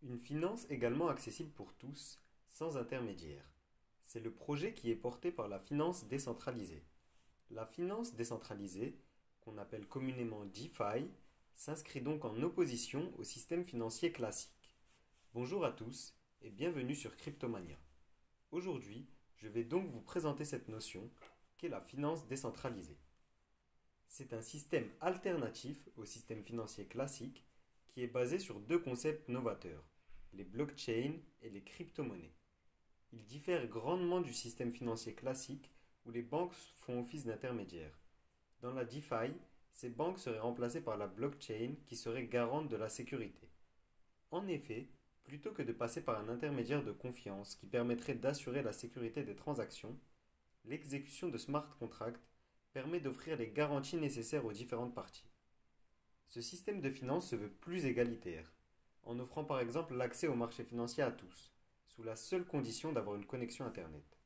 Une finance également accessible pour tous, sans intermédiaire. C'est le projet qui est porté par la finance décentralisée. La finance décentralisée, qu'on appelle communément DeFi, s'inscrit donc en opposition au système financier classique. Bonjour à tous et bienvenue sur Cryptomania. Aujourd'hui, je vais donc vous présenter cette notion qu'est la finance décentralisée. C'est un système alternatif au système financier classique qui est basé sur deux concepts novateurs, les blockchains et les crypto-monnaies. Il diffère grandement du système financier classique où les banques font office d'intermédiaires. Dans la DeFi, ces banques seraient remplacées par la blockchain qui serait garante de la sécurité. En effet, plutôt que de passer par un intermédiaire de confiance qui permettrait d'assurer la sécurité des transactions, l'exécution de smart contracts permet d'offrir les garanties nécessaires aux différentes parties. Ce système de finance se veut plus égalitaire, en offrant par exemple l'accès au marché financier à tous, sous la seule condition d'avoir une connexion Internet.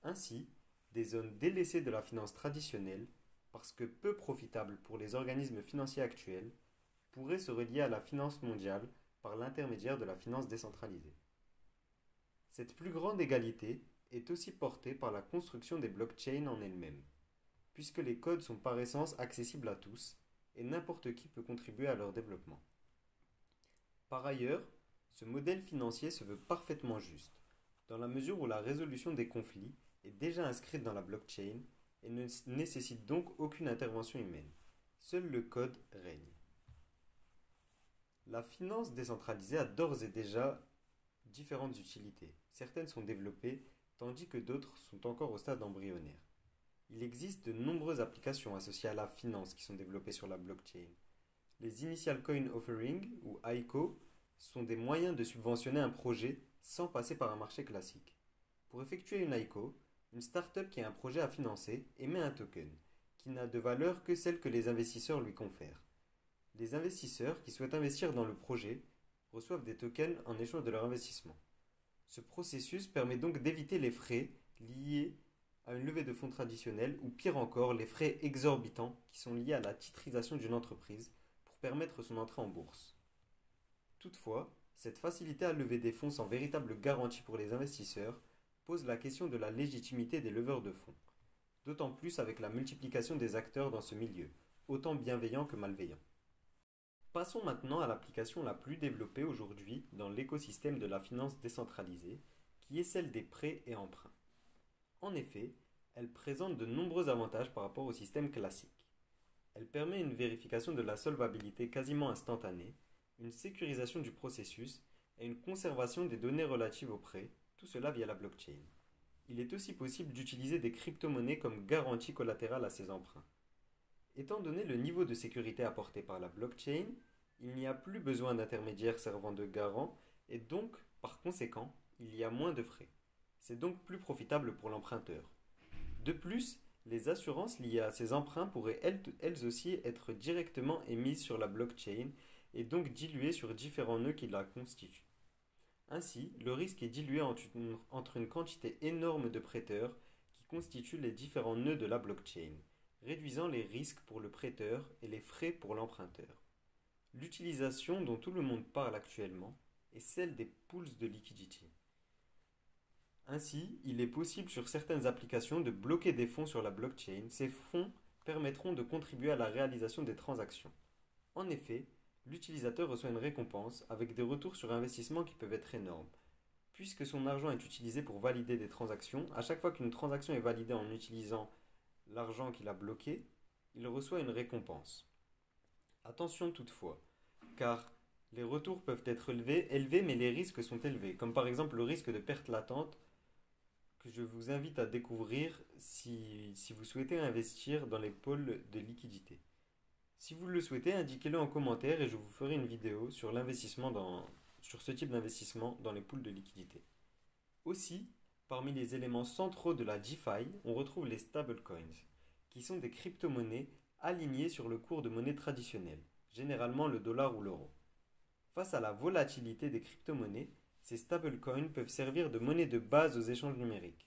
Ainsi, des zones délaissées de la finance traditionnelle, parce que peu profitables pour les organismes financiers actuels, pourraient se relier à la finance mondiale par l'intermédiaire de la finance décentralisée. Cette plus grande égalité est aussi portée par la construction des blockchains en elles-mêmes, puisque les codes sont par essence accessibles à tous et n'importe qui peut contribuer à leur développement. Par ailleurs, ce modèle financier se veut parfaitement juste, dans la mesure où la résolution des conflits est déjà inscrite dans la blockchain et ne nécessite donc aucune intervention humaine. Seul le code règne. La finance décentralisée a d'ores et déjà différentes utilités. Certaines sont développées, tandis que d'autres sont encore au stade embryonnaire. Il existe de nombreuses applications associées à la finance qui sont développées sur la blockchain. Les Initial Coin Offering, ou ICO, sont des moyens de subventionner un projet sans passer par un marché classique. Pour effectuer une ICO, une startup qui a un projet à financer émet un token, qui n'a de valeur que celle que les investisseurs lui confèrent. Les investisseurs qui souhaitent investir dans le projet reçoivent des tokens en échange de leur investissement. Ce processus permet donc d'éviter les frais liés à une levée de fonds traditionnelle ou pire encore les frais exorbitants qui sont liés à la titrisation d'une entreprise pour permettre son entrée en bourse. Toutefois, cette facilité à lever des fonds sans véritable garantie pour les investisseurs pose la question de la légitimité des leveurs de fonds, d'autant plus avec la multiplication des acteurs dans ce milieu, autant bienveillants que malveillants. Passons maintenant à l'application la plus développée aujourd'hui dans l'écosystème de la finance décentralisée, qui est celle des prêts et emprunts. En effet, elle présente de nombreux avantages par rapport au système classique. Elle permet une vérification de la solvabilité quasiment instantanée, une sécurisation du processus et une conservation des données relatives aux prêts, tout cela via la blockchain. Il est aussi possible d'utiliser des crypto-monnaies comme garantie collatérale à ces emprunts. Étant donné le niveau de sécurité apporté par la blockchain, il n'y a plus besoin d'intermédiaires servant de garant et donc, par conséquent, il y a moins de frais. C'est donc plus profitable pour l'emprunteur. De plus, les assurances liées à ces emprunts pourraient elles aussi être directement émises sur la blockchain et donc diluées sur différents nœuds qui la constituent. Ainsi, le risque est dilué entre une quantité énorme de prêteurs qui constituent les différents nœuds de la blockchain, réduisant les risques pour le prêteur et les frais pour l'emprunteur. L'utilisation dont tout le monde parle actuellement est celle des pools de liquidity. Ainsi, il est possible sur certaines applications de bloquer des fonds sur la blockchain. Ces fonds permettront de contribuer à la réalisation des transactions. En effet, l'utilisateur reçoit une récompense avec des retours sur investissement qui peuvent être énormes. Puisque son argent est utilisé pour valider des transactions, à chaque fois qu'une transaction est validée en utilisant l'argent qu'il a bloqué, il reçoit une récompense. Attention toutefois, car les retours peuvent être élevés mais les risques sont élevés, comme par exemple le risque de perte latente que je vous invite à découvrir si vous souhaitez investir dans les pôles de liquidité. Si vous le souhaitez, indiquez-le en commentaire et je vous ferai une vidéo sur sur ce type d'investissement dans les pools de liquidité. Aussi, parmi les éléments centraux de la DeFi, on retrouve les stablecoins, qui sont des crypto-monnaies alignées sur le cours de monnaie traditionnelle, généralement le dollar ou l'euro. Face à la volatilité des crypto-monnaies, ces stablecoins peuvent servir de monnaie de base aux échanges numériques.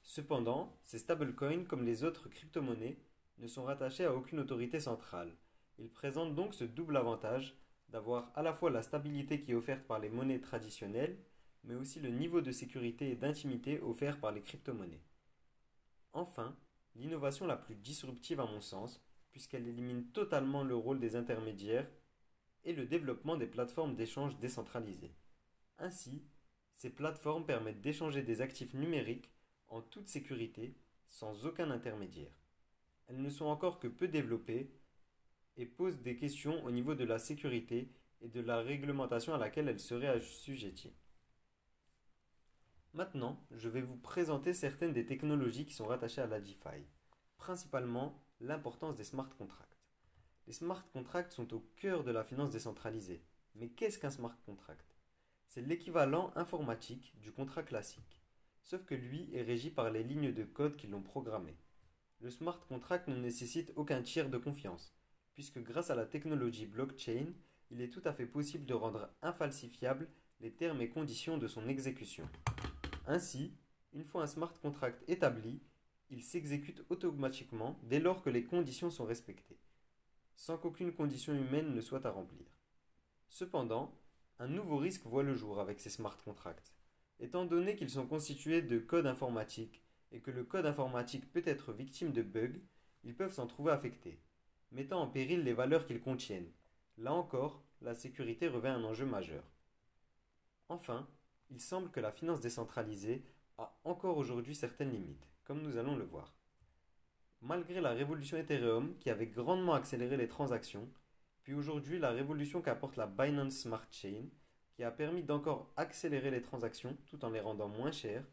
Cependant, ces stablecoins, comme les autres crypto-monnaies, ne sont rattachés à aucune autorité centrale. Ils présentent donc ce double avantage d'avoir à la fois la stabilité qui est offerte par les monnaies traditionnelles, mais aussi le niveau de sécurité et d'intimité offert par les crypto-monnaies. Enfin, l'innovation la plus disruptive à mon sens, puisqu'elle élimine totalement le rôle des intermédiaires, est le développement des plateformes d'échange décentralisées. Ainsi, ces plateformes permettent d'échanger des actifs numériques en toute sécurité, sans aucun intermédiaire. Elles ne sont encore que peu développées et posent des questions au niveau de la sécurité et de la réglementation à laquelle elles seraient assujetties. Maintenant, je vais vous présenter certaines des technologies qui sont rattachées à la DeFi, principalement l'importance des smart contracts. Les smart contracts sont au cœur de la finance décentralisée. Mais qu'est-ce qu'un smart contract? C'est l'équivalent informatique du contrat classique, sauf que lui est régi par les lignes de code qui l'ont programmé. Le smart contract ne nécessite aucun tiers de confiance, puisque grâce à la technologie blockchain, il est tout à fait possible de rendre infalsifiables les termes et conditions de son exécution. Ainsi, une fois un smart contract établi, il s'exécute automatiquement dès lors que les conditions sont respectées, sans qu'aucune condition humaine ne soit à remplir. Cependant, un nouveau risque voit le jour avec ces smart contracts. Étant donné qu'ils sont constitués de code informatique et que le code informatique peut être victime de bugs, ils peuvent s'en trouver affectés, mettant en péril les valeurs qu'ils contiennent. Là encore, la sécurité revêt un enjeu majeur. Enfin, il semble que la finance décentralisée a encore aujourd'hui certaines limites, comme nous allons le voir. Malgré la révolution Ethereum qui avait grandement accéléré les transactions, puis aujourd'hui la révolution qu'apporte la Binance Smart Chain qui a permis d'encore accélérer les transactions tout en les rendant moins chères,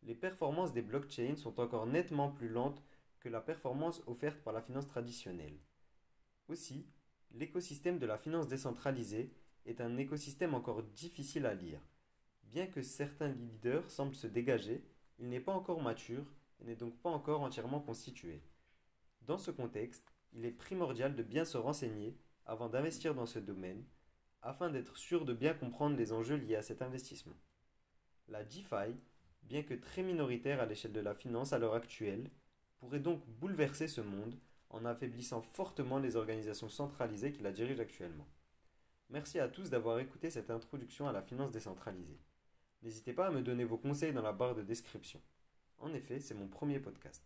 les performances des blockchains sont encore nettement plus lentes que la performance offerte par la finance traditionnelle. Aussi, l'écosystème de la finance décentralisée est un écosystème encore difficile à lire. Bien que certains leaders semblent se dégager, il n'est pas encore mature et n'est donc pas encore entièrement constitué. Dans ce contexte, il est primordial de bien se renseigner avant d'investir dans ce domaine, afin d'être sûr de bien comprendre les enjeux liés à cet investissement. La DeFi, bien que très minoritaire à l'échelle de la finance à l'heure actuelle, pourrait donc bouleverser ce monde en affaiblissant fortement les organisations centralisées qui la dirigent actuellement. Merci à tous d'avoir écouté cette introduction à la finance décentralisée. N'hésitez pas à me donner vos conseils dans la barre de description. En effet, c'est mon premier podcast.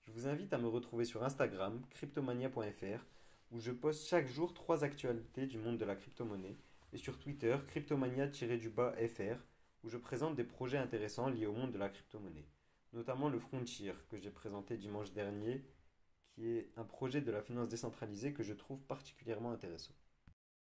Je vous invite à me retrouver sur Instagram, cryptomania.fr, où je poste chaque jour 3 actualités du monde de la crypto-monnaie, et sur Twitter, cryptomania-fr, où je présente des projets intéressants liés au monde de la crypto-monnaie, notamment le Frontier que j'ai présenté dimanche dernier, qui est un projet de la finance décentralisée que je trouve particulièrement intéressant.